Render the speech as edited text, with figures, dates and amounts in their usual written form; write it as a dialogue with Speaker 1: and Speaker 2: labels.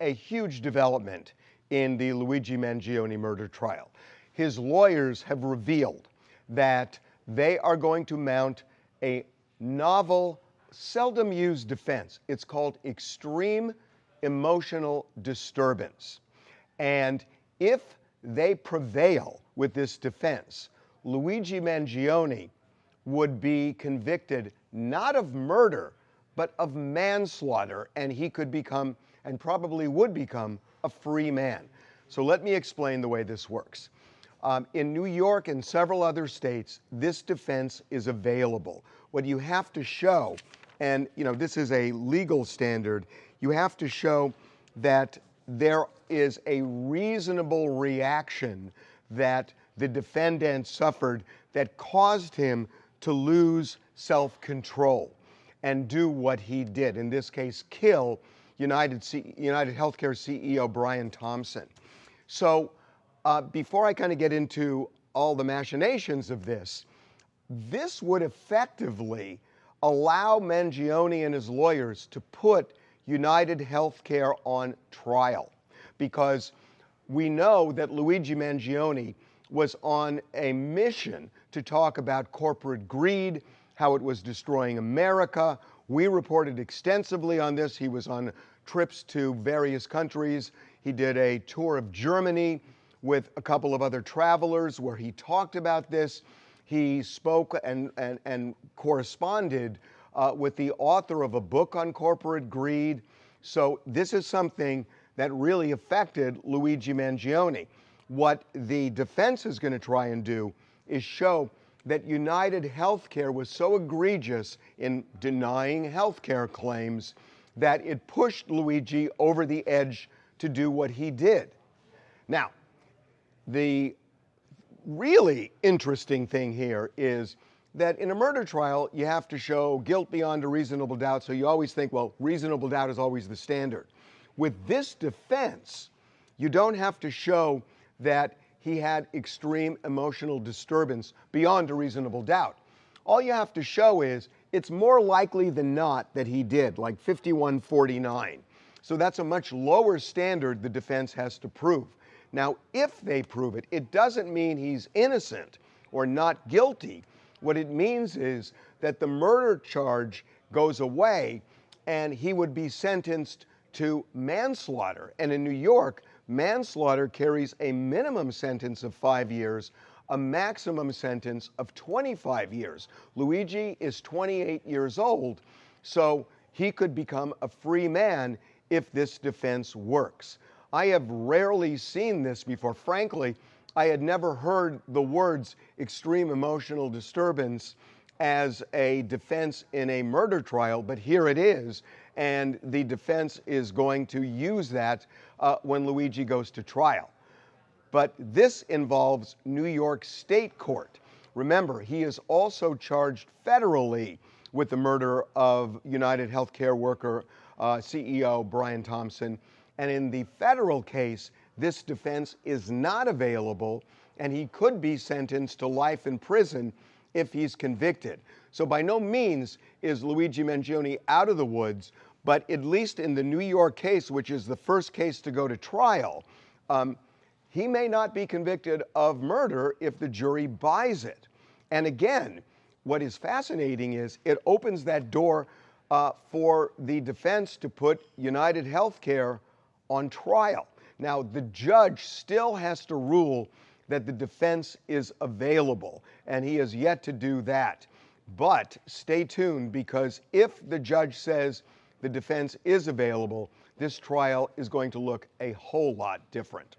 Speaker 1: a huge development in the Luigi Mangione murder trial. His lawyers have revealed that they are going to mount a novel, seldom used defense. It's called extreme emotional disturbance. And if they prevail with this defense, Luigi Mangione would be convicted not of murder, but of manslaughter, and he could become, and probably would become, a free man. So let me explain the way this works. In New York and several other states, this defense is available. What you have to show, and this is a legal standard, you have to show that there is a reasonable reaction that the defendant suffered that caused him to lose self-control and do what he did, in this case, kill United Healthcare CEO Brian Thompson. So before I kind of get into all the machinations of this would effectively allow Mangione and his lawyers to put United Healthcare on trial, because we know that Luigi Mangione was on a mission to talk about corporate greed, how it was destroying America. We reported extensively on this. He was on trips to various countries. He did a tour of Germany with a couple of other travelers where he talked about this. He spoke and corresponded with the author of a book on corporate greed. So this is something that really affected Luigi Mangione. What the defense is going to try and do is show that United Healthcare was so egregious in denying healthcare claims that it pushed Luigi over the edge to do what he did. Now, the really interesting thing here is that in a murder trial, you have to show guilt beyond a reasonable doubt, so you always think, well, reasonable doubt is always the standard. With this defense, you don't have to show that he had extreme emotional disturbance beyond a reasonable doubt. All you have to show is it's more likely than not that he did, like 51-49. So that's a much lower standard the defense has to prove. Now, if they prove it, it doesn't mean he's innocent or not guilty. What it means is that the murder charge goes away and he would be sentenced to manslaughter. And in New York, manslaughter carries a minimum sentence of 5 years, a maximum sentence of 25 years. Luigi is 28 years old, so he could become a free man if this defense works. I have rarely seen this before. Frankly, I had never heard the words extreme emotional disturbance as a defense in a murder trial, but here it is, and the defense is going to use that when Luigi goes to trial. But this involves New York State Court. Remember, he is also charged federally with the murder of United Healthcare worker CEO Brian Thompson. And in the federal case, this defense is not available, and he could be sentenced to life in prison if he's convicted. So by no means is Luigi Mangione out of the woods, but at least in the New York case, which is the first case to go to trial, he may not be convicted of murder if the jury buys it. And again, what is fascinating is it opens that door for the defense to put United Healthcare on trial. Now, the judge still has to rule that the defense is available, and he has yet to do that. But stay tuned, because if the judge says the defense is available, this trial is going to look a whole lot different.